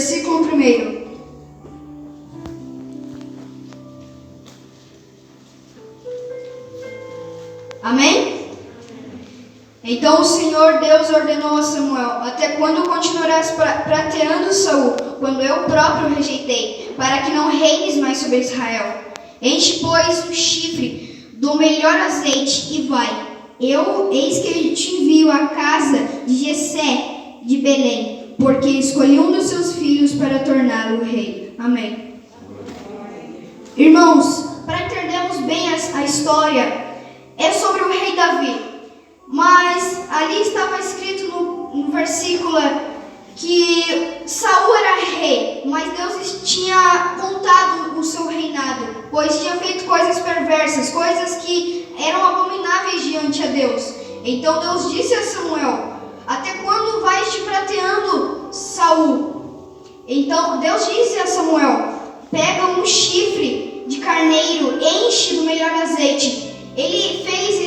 versículo 1. Amém? Então o Senhor Deus ordenou a Samuel: até quando continuarás prateando Saul, quando eu próprio rejeitei, para que não reines mais sobre Israel? Enche, pois, um chifre do melhor azeite e vai. Eis que eu te envio à casa de Jessé de Belém, porque escolhi um dos seus filhos para torná-lo rei. Amém. Irmãos, para entendermos bem a história, é sobre o rei Davi. Mas ali estava escrito no versículo que Saul era rei, mas Deus tinha contado o seu reinado, pois tinha feito coisas perversas, coisas que eram abomináveis diante a Deus. Então Deus disse a Samuel: até quando vais te prateando Saul? Então Deus disse a Samuel: pega um chifre de carneiro, enche do melhor azeite. Ele fez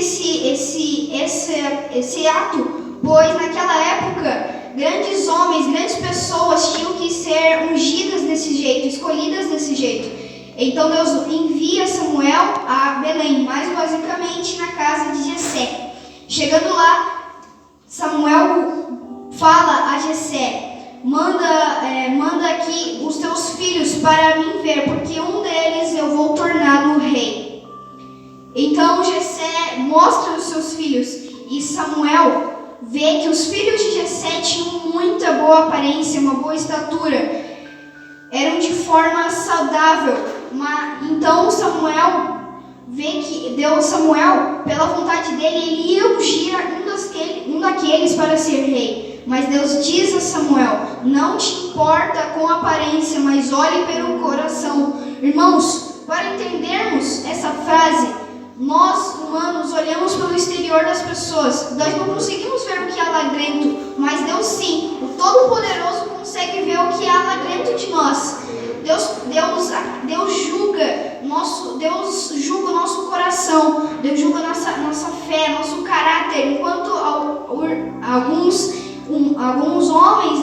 esse ato, pois naquela época grandes homens, grandes pessoas tinham que ser ungidas desse jeito, escolhidas desse jeito. Então Deus envia Samuel a Belém, mais basicamente na casa de Jessé. Chegando lá, Samuel fala a Jessé: manda aqui os teus filhos para mim ver, porque um deles eu vou torná-lo rei. Então Jessé mostra os seus filhos e Samuel vê que os filhos de Jessé tinham muita boa aparência, uma boa estatura, eram de forma saudável. Então Samuel vê que Samuel, pela vontade dele, ele ia ungir um daqueles para ser rei. Mas Deus diz a Samuel: não te importa com a aparência, mas olhe pelo coração. Irmãos, para entendermos essa frase, nós, humanos, olhamos pelo exterior das pessoas. Nós não conseguimos ver o que há lá dentro, mas Deus sim, o Todo-Poderoso, consegue ver o que há lá dentro de nós. Deus julga o nosso coração, Deus julga nossa fé, nosso caráter, enquanto alguns homens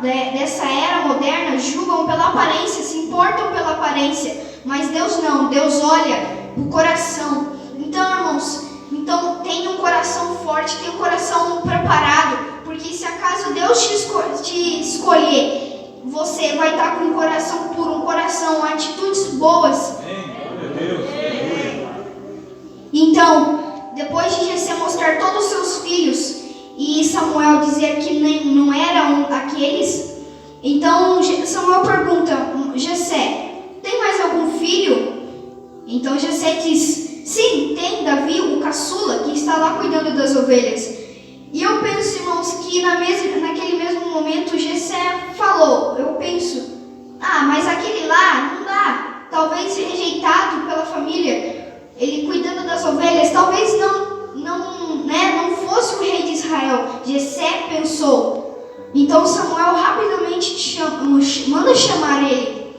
dessa era moderna julgam pela aparência, se importam pela aparência, mas Deus não, Deus olha o coração. Então, irmãos, tenha um coração forte, tenha um coração preparado, porque se acaso Deus te escolher, você vai estar com um coração puro, um coração, atitudes boas. Então, depois de Jessé mostrar todos os seus filhos e Samuel dizer que não eram aqueles, então Samuel pergunta: Jessé, tem mais algum filho? Então Jessé diz: sim, tem Davi, o caçula, que está lá cuidando das ovelhas. E eu penso, irmãos, que naquele mesmo momento Jessé falou, mas aquele lá não dá, talvez rejeitado pela família, ele cuidando das ovelhas, talvez não fosse o rei de Israel. Jessé pensou. Então Samuel rapidamente manda chamar ele.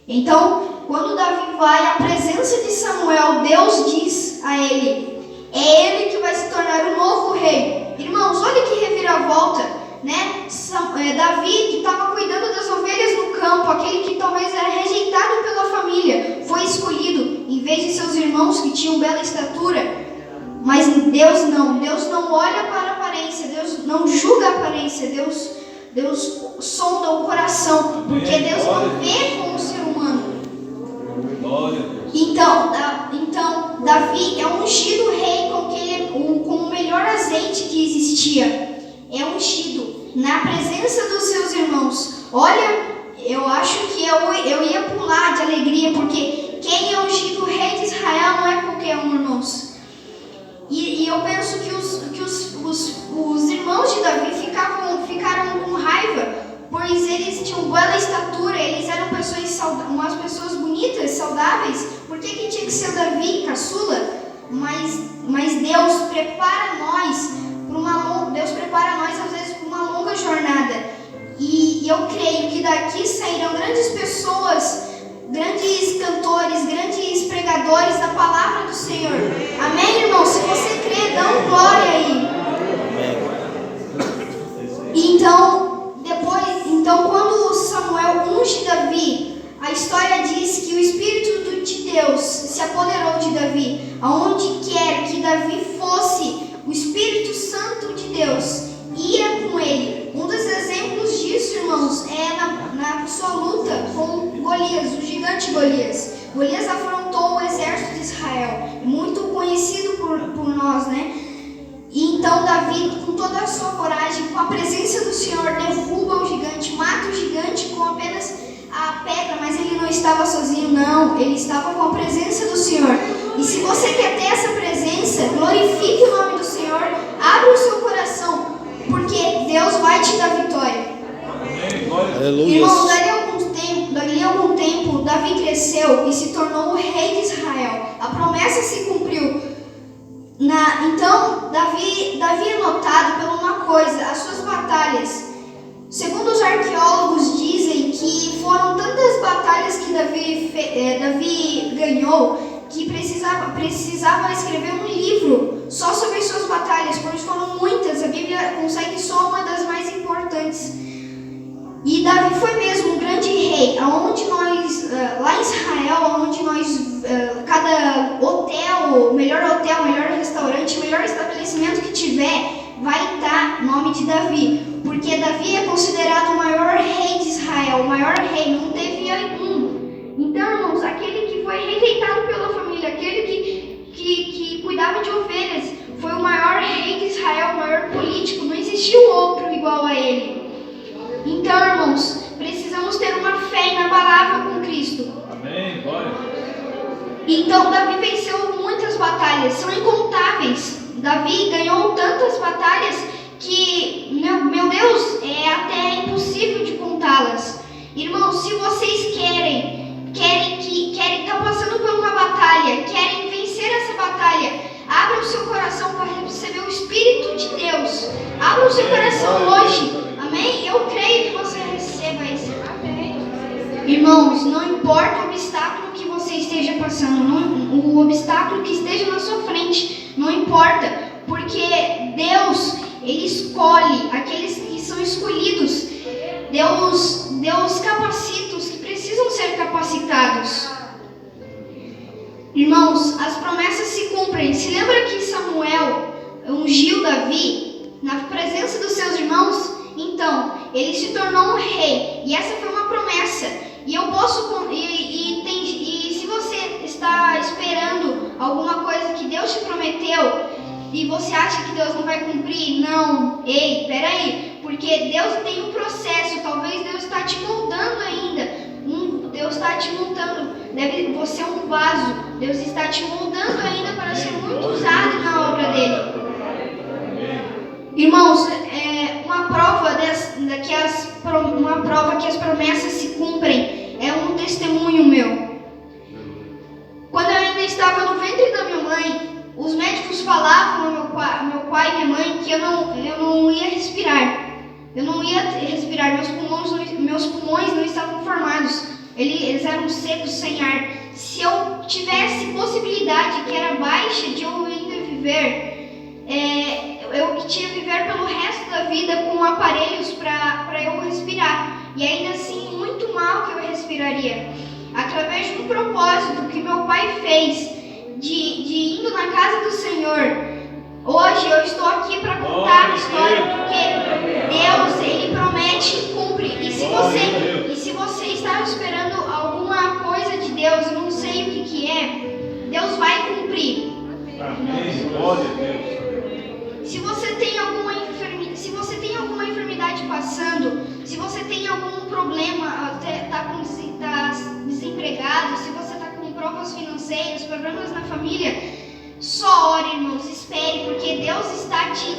Então, quando Davi vai à presença de Samuel, Deus diz a ele: é ele que vai se tornar o novo rei. Irmãos, olha que reviravolta, né? Davi, que estava cuidando das ovelhas no campo, aquele que talvez era rejeitado pela família, foi escolhido em vez de seus irmãos que tinham bela estatura. Mas Deus não olha para a aparência, Deus não julga a aparência, Deus sonda o coração, porque Deus não vê como ser humano. Então Davi é ungido rei com o melhor azeite que existia. É ungido na presença dos seus irmãos. Olha, eu acho que eu ia pular de alegria, porque quem é ungido rei de Israel não é qualquer um, irmãos. E eu penso que os irmãos de Davi ficaram com raiva, pois eles tinham bela estatura, eles eram umas pessoas bonitas, saudáveis. Por que tinha que ser Davi, caçula? Mas Deus prepara nós às vezes para uma longa jornada. E eu creio que daqui sairão grandes pessoas, grandes cantores, grandes pregadores da palavra do Senhor. Amém, irmão? Se você crê, dá um glória aí. Então quando aonde quer que Davi fosse, o Espírito Santo de Deus ia com ele. Um dos exemplos disso, irmãos, é na sua luta com Golias, o gigante Golias. Golias afrontou o exército de Israel, muito conhecido por nós, né? E então Davi, com toda a sua coragem, com a presença do Senhor, derruba o gigante, mata o gigante com apenas a pedra, mas ele não estava sozinho, não. Ele estava com a presença do Senhor. E se você quer ter essa presença, glorifique o nome do Senhor, abra o seu coração, porque Deus vai te dar vitória. Aleluia. Irmãos, dali a algum tempo, Davi cresceu e se tornou o rei de Israel. A promessa se cumpriu. Então, Davi é notado por uma coisa, as suas batalhas. Segundo os arqueólogos dizem que foram tantas batalhas que Davi ganhou que precisava escrever um livro só sobre as suas batalhas, porque foram muitas. A Bíblia consegue só uma das mais importantes. E Davi foi mesmo um grande rei, aonde nós, lá em Israel, onde nós, cada hotel, melhor restaurante, melhor estabelecimento que tiver, vai estar nome de Davi. Porque Davi é considerado o maior rei de Israel, o maior rei, não teve um. Então, irmãos, aquele que foi rejeitado pela família, aquele que cuidava de ovelhas, foi o maior rei de Israel, o maior político, não existiu outro igual a ele. Então, irmãos, precisamos ter uma fé inabalável com Cristo. Amém, glória. Então, Davi venceu muitas batalhas, são incontáveis. Davi ganhou tantas batalhas que, meu Deus, é até impossível de contá-las. Irmãos, se vocês querem estar passando por uma batalha, querem vencer essa batalha, abra o seu coração para receber o Espírito de Deus. Abra o seu coração hoje. Amém? Eu creio que você receba isso. Amém. Irmãos, não importa o obstáculo que você esteja passando, o obstáculo que esteja na sua frente, não importa, porque Deus, Ele escolhe aqueles que são escolhidos. Deus capacita os que precisam ser capacitados. Irmãos, as promessas se cumprem. Se lembra que Samuel ungiu Davi na presença dos seus irmãos? Então, ele se tornou um rei, e essa foi uma promessa. E eu posso, e se você está esperando alguma coisa que Deus te prometeu e você acha que Deus não vai cumprir, não, peraí, porque Deus tem um processo. Talvez Deus está te moldando ainda. Deus está te moldando. Você é um vaso. Deus está te moldando ainda para ser muito usado na obra dele. Irmãos, uma prova que as promessas se cumprem é um testemunho meu. Quando eu ainda estava no ventre da minha mãe, os médicos falavam ao meu pai e minha mãe que eu não ia respirar. Eu não ia respirar, meus pulmões não estavam formados. Eles eram secos, sem ar. Se eu tivesse possibilidade, que era baixa, de eu ainda viver, eu tinha que viver pelo resto da vida com aparelhos para eu respirar. E ainda assim, muito mal que eu respiraria. Através de um propósito que meu pai fez, de indo na casa do Senhor, hoje eu estou aqui para contar a história, porque Deus, Ele promete e cumpre. E se você está esperando alguma coisa de Deus, eu não sei o que é, Deus vai cumprir. Amém. Glória a Deus. Se você tem alguma enfermidade passando, se você tem algum problema, está desempregado, se você está com provas financeiras, problemas na família, só ore, irmãos, espere, porque Deus está te